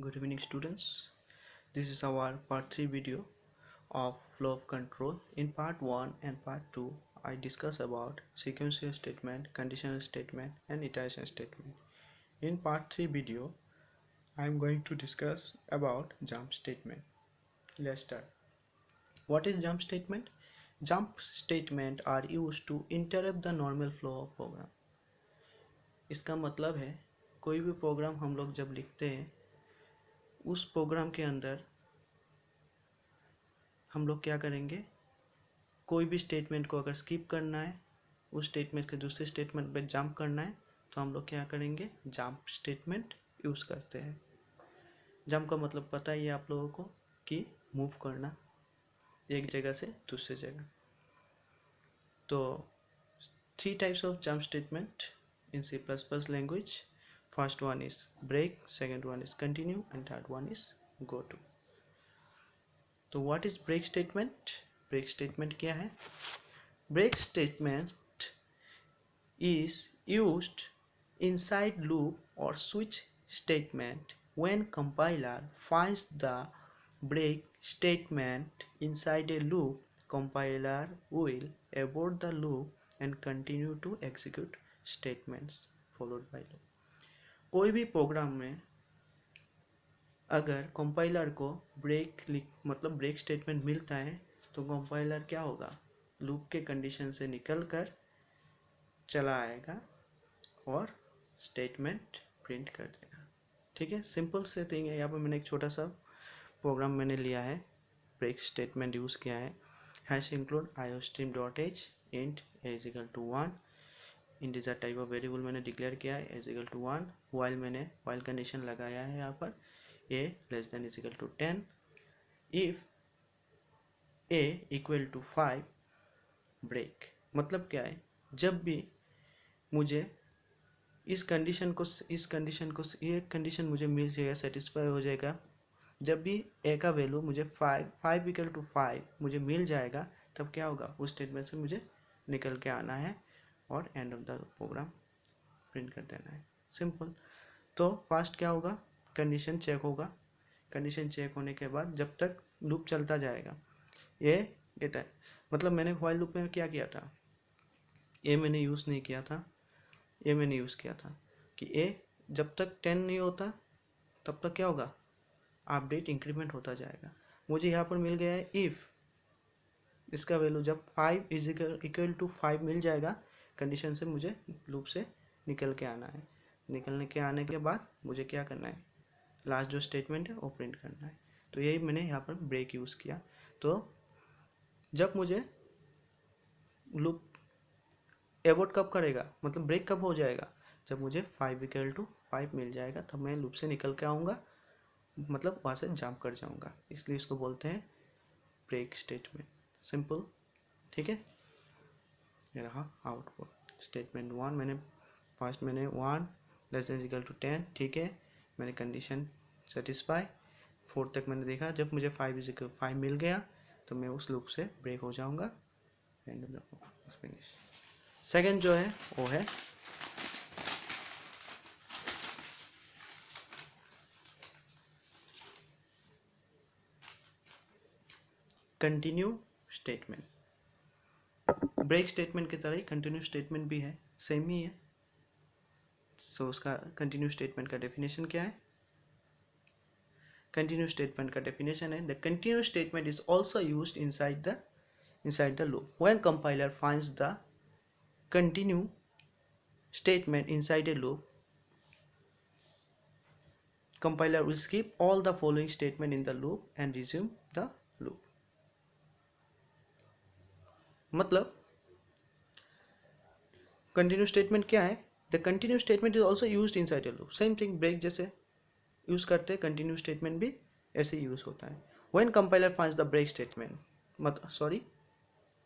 Good evening students. This is our part 3 video of flow of control. In part 1 and part 2 I discuss about sequential statement, conditional statement and iteration statement. In part 3 video I am going to discuss about jump statement. Let's start. What is jump statement? Jump statement are used to interrupt the normal flow of program. इसका मतलब है कोई भी programme हम लोग जब लिखते हैं उस प्रोग्राम के अंदर हम लोग क्या करेंगे, कोई भी स्टेटमेंट को अगर स्किप करना है, उस स्टेटमेंट के दूसरे स्टेटमेंट पे जंप करना है तो हम लोग क्या करेंगे, जंप स्टेटमेंट यूज़ करते हैं। जंप का मतलब पता ही है आप लोगों को कि मूव करना एक जगह से दूसरे जगह। तो 3 types of jump statement in C++ language. First one is break, second one is continue and third one is go to. तो what is break statement? Break statement क्या है? Break statement is used inside loop or switch statement when compiler finds the break statement inside a loop. Compiler will abort the loop and continue to execute statements followed by loop. कोई भी programme में अगर compiler को मतलब break statement मिलता है तो compiler क्या होगा, लूप के कंडीशन से निकलकर चला आएगा और स्टेटमेंट प्रिंट कर देगा। ठीक है, सिंपल से थिंग है। यहाँ पर मैंने एक छोटा सा प्रोग्राम मैंने लिया है, ब्रेक स्टेटमेंट यूज़ किया है। Hash include iostream.h int a is equal to 1, integer type of variable मैंने डिक्लेयर किया है इज इक्वल टू 1। वाइल मैंने वाइल कंडीशन लगाया है यहाँ पर a less than is equal to 10। If a equal to 5 break मतलब क्या है, जब भी मुझे ये कंडीशन मुझे मिल जाएगा, सेटिस्फाई हो जाएगा। जब भी a का वैल्यू मुझे 5 इक्वल टू 5 मुझे मिल जाएगा तब क्या होगा, उस स्टेटमेंट से मुझे निकल के आना है और end of the program print कर देना है। सिंपल। तो फर्स्ट क्या होगा, कंडीशन चेक होगा। कंडीशन चेक होने के बाद जब तक लूप चलता जाएगा, ये मतलब मैंने व्हाइल लूप में क्या किया था, ये मैंने यूज़ नहीं किया था, ये मैंने यूज़ किया था कि ए जब तक 10 नहीं होता तब तक क्या होगा, अपडेट इंक्रीमेंट होता जाएगा। मुझे यहाँ पर मिल गया है इफ़ इसका वैल्यू जब 5 इज इक्वल टू 5 मिल जाएगा, कंडीशन से मुझे लूप से निकल के आना है। निकलने के आने के बाद मुझे क्या करना है, लास्ट जो स्टेटमेंट है वो प्रिंट करना है। तो यही मैंने यहाँ पर ब्रेक यूज़ किया। तो जब मुझे लूप एबोर्ट कब करेगा, मतलब ब्रेक कब हो जाएगा, जब मुझे 5 इक्वल टू 5 मिल जाएगा तब मैं लूप से निकल के आऊँगा, मतलब वहाँ से जंप कर जाऊँगा। इसलिए इसको बोलते हैं ब्रेक स्टेटमेंट। सिंपल। ठीक है, ये रहा आउटपुट। स्टेटमेंट 1 मैंने 1 लेस देन इक्वल टू 10। ठीक है, मैंने कंडीशन सेटिस्फाई 4 तक मैंने देखा। जब मुझे 5 इज इक्वल 5 मिल गया तो मैं उस लूप से ब्रेक हो जाऊँगा। And of the finish. Second जो है वो है कंटिन्यू स्टेटमेंट। ब्रेक स्टेटमेंट की तरह ही कंटिन्यू स्टेटमेंट भी है, सेम ही है। सो उसका कंटिन्यू स्टेटमेंट का डेफिनेशन क्या है? कंटिन्यू स्टेटमेंट का डेफिनेशन है, the continue statement is also used inside the loop. When compiler finds the continue statement inside a loop, compiler will skip all the following statement in the loop and resume the loop. मतलब continue statement क्या है, the continue statement is also used inside a loop. Same thing, break जैसे use करते हैं, continue statement भी ऐसे use होता है। When compiler finds the break statement,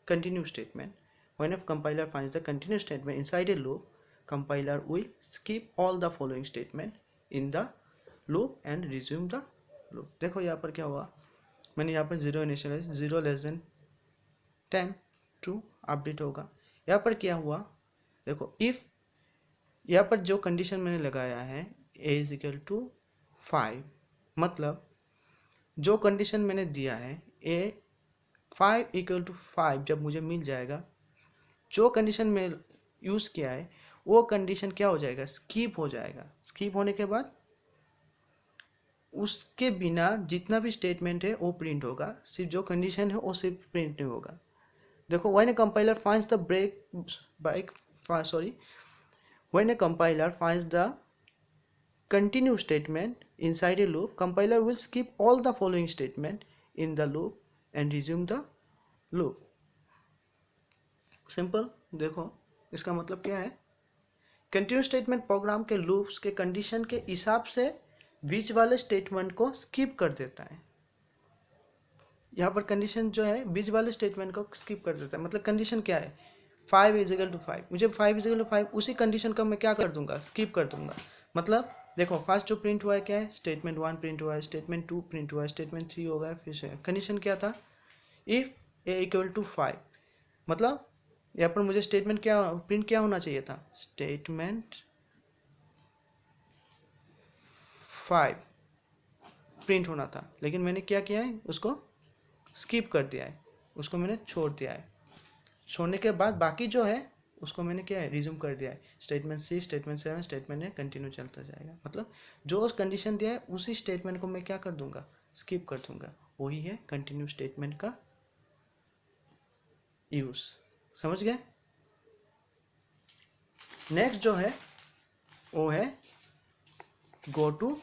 continue statement, when a compiler finds the continue statement inside a loop, compiler will skip all the following statement in the loop and resume the loop. देखो यहाँ पर क्या हुआ, मैंने यहाँ पर 0 initialize 0 less than 10 true update होगा। यहाँ पर क्या हुआ, देखो इफ यहाँ पर जो कंडीशन मैंने लगाया है a इज इक्वल टू 5, मतलब जो कंडीशन मैंने दिया है ए 5 = 5 जब मुझे मिल जाएगा, जो कंडीशन में यूज़ किया है वो कंडीशन क्या हो जाएगा, स्किप हो जाएगा। स्किप होने के बाद उसके बिना जितना भी स्टेटमेंट है वो प्रिंट होगा, सिर्फ जो कंडीशन है वो सिर्फ प्रिंट नहीं होगा। देखो when a compiler finds the break sorry when a compiler finds the continue statement inside a loop, compiler will skip all the following statement in the loop and resume the loop। Simple. देखो इसका मतलब क्या है, continue statement programme के loops के condition के हिसाब से बीच वाले स्टेटमेंट को स्किप कर देता है। यहाँ पर कंडीशन जो है बीच वाले स्टेटमेंट को स्किप कर देता है। मतलब कंडीशन क्या है, 5 = 5, मुझे 5 = 5 उसी कंडीशन का मैं क्या कर दूंगा, स्किप कर दूंगा। मतलब देखो फर्स्ट जो प्रिंट हुआ है क्या है, स्टेटमेंट 1 प्रिंट हुआ है, स्टेटमेंट 2 प्रिंट हुआ है, स्टेटमेंट 3 हो गया, फिर से कंडीशन क्या था, इफ ए = 5। मतलब यहाँ पर मुझे स्टेटमेंट क्या प्रिंट क्या होना चाहिए था, स्टेटमेंट 5 प्रिंट होना था, लेकिन मैंने क्या किया है, उसको स्किप कर दिया है, उसको मैंने छोड़ दिया है। छोड़ने के बाद बाकी जो है उसको मैंने क्या है, रिज्यूम कर दिया है। स्टेटमेंट 6, स्टेटमेंट 7, स्टेटमेंट 8 कंटिन्यू चलता जाएगा। मतलब जो उस कंडीशन दिया है उसी स्टेटमेंट को मैं क्या कर दूंगा, स्किप कर दूंगा। वही है कंटिन्यू स्टेटमेंट का यूज। समझ गए। नेक्स्ट जो है वो है go to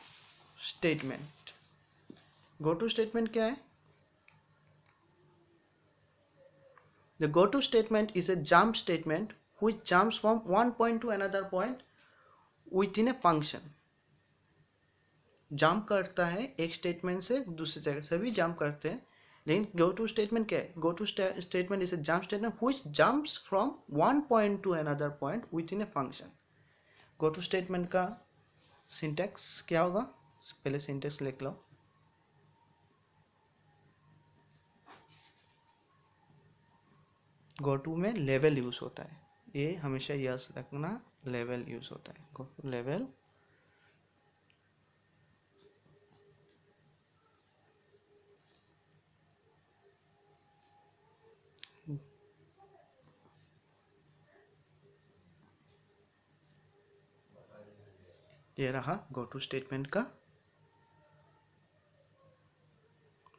statement. Go to statement क्या है, the go to statement is a jump statement which jumps from one point to another point within a function। Jump करता है एक स्टेटमेंट से दूसरी जगह, सभी जंप करते हैं, लेकिन गो टू स्टेटमेंट क्या है, go to statement is a jump statement which jumps from one point to another point within a function. Go to statement का सिंटेक्स क्या होगा, पहले सिंटेक्स लिख लो। गो टू में लेवल यूज होता है, ये हमेशा यस रखना, लेवल यूज होता है। गो टू लेवल ये रहा गो टू स्टेटमेंट का,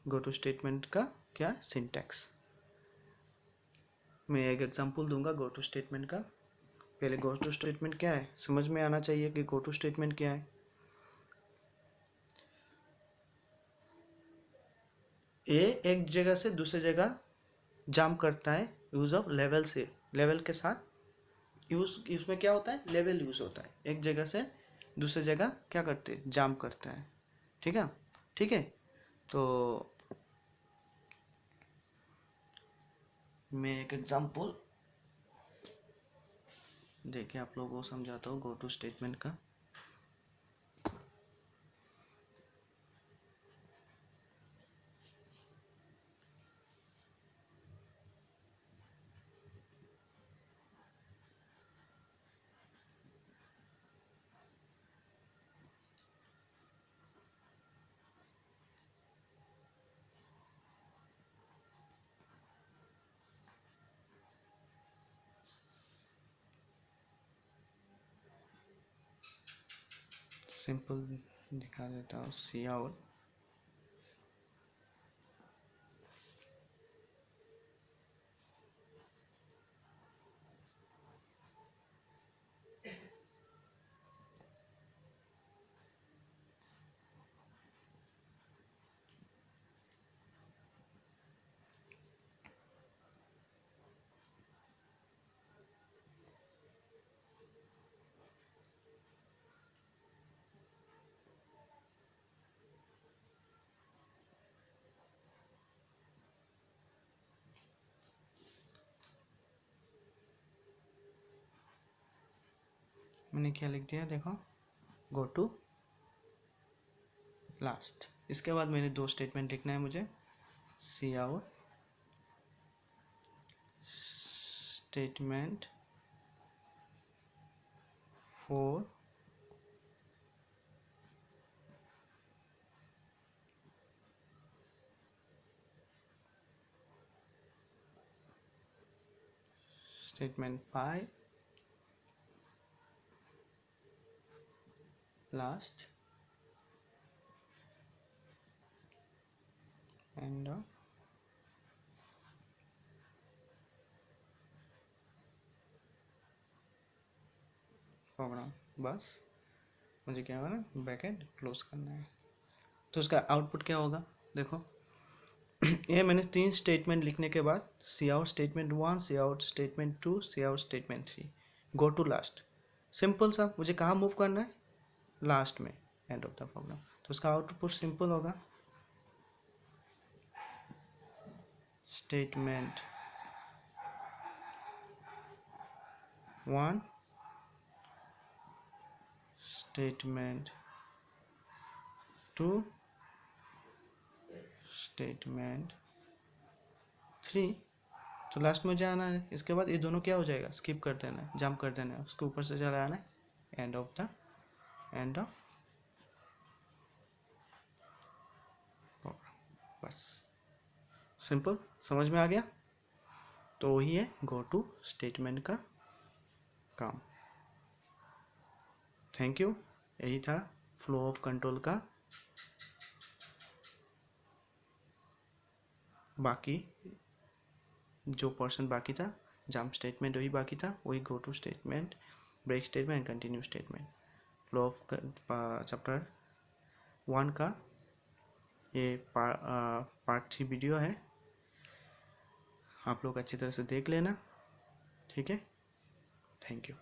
गो टू स्टेटमेंट का क्या सिंटैक्स। मैं एक एग्जांपल दूंगा गो टू स्टेटमेंट का। पहले गो टू स्टेटमेंट क्या है समझ में आना चाहिए कि गो टू स्टेटमेंट क्या है। ए एक जगह से दूसरी जगह जंप करता है यूज ऑफ लेवल से, लेवल के साथ यूज, इसमें क्या होता है, लेवल यूज होता है। एक जगह से दूसरी जगह क्या करते हैं, जंप करता है। ठीक है, ठीक है। तो मैं एक एग्जांपल देके आप लोगों को समझाता हूँ गो टू स्टेटमेंट का। सिंपल दिखा देता हूँ, सी आउट मैंने क्या लिख दिया, देखो गो टू लास्ट। इसके बाद मैंने दो स्टेटमेंट लिखना है मुझे, C out statement for statement 5 last end of program. बस मुझे क्या होगा ना, ब्रैकेट क्लोज करना है। तो उसका आउटपुट क्या होगा, देखो ये मैंने 3 स्टेटमेंट लिखने के बाद C out statement 1, C out statement 2, C out statement 3, go to last. Simple सा, मुझे कहाँ मूव करना है, लास्ट में, एंड ऑफ द प्रोग्राम। तो उसका आउटपुट सिंपल होगा, स्टेटमेंट 1, स्टेटमेंट 2, स्टेटमेंट 3। तो लास्ट में जाना है, इसके बाद ये दोनों क्या हो जाएगा, स्किप कर देना है, जंप कर देना है, उसके ऊपर से चला आना है, एंड ऑफ प्रोग्राम। बस सिंपल, समझ में आ गया। तो वही है गो टू स्टेटमेंट का काम। Thank you. यही था फ्लो ऑफ कंट्रोल का बाकी जो पोर्शन बाकी था, जंप स्टेटमेंट वही बाकी था, वही go to statement, break statement and continue statement. Flow of chapter 1 का ये पार्ट 3 वीडियो है, आप लोग अच्छी तरह से देख लेना, ठीक है। Thank you.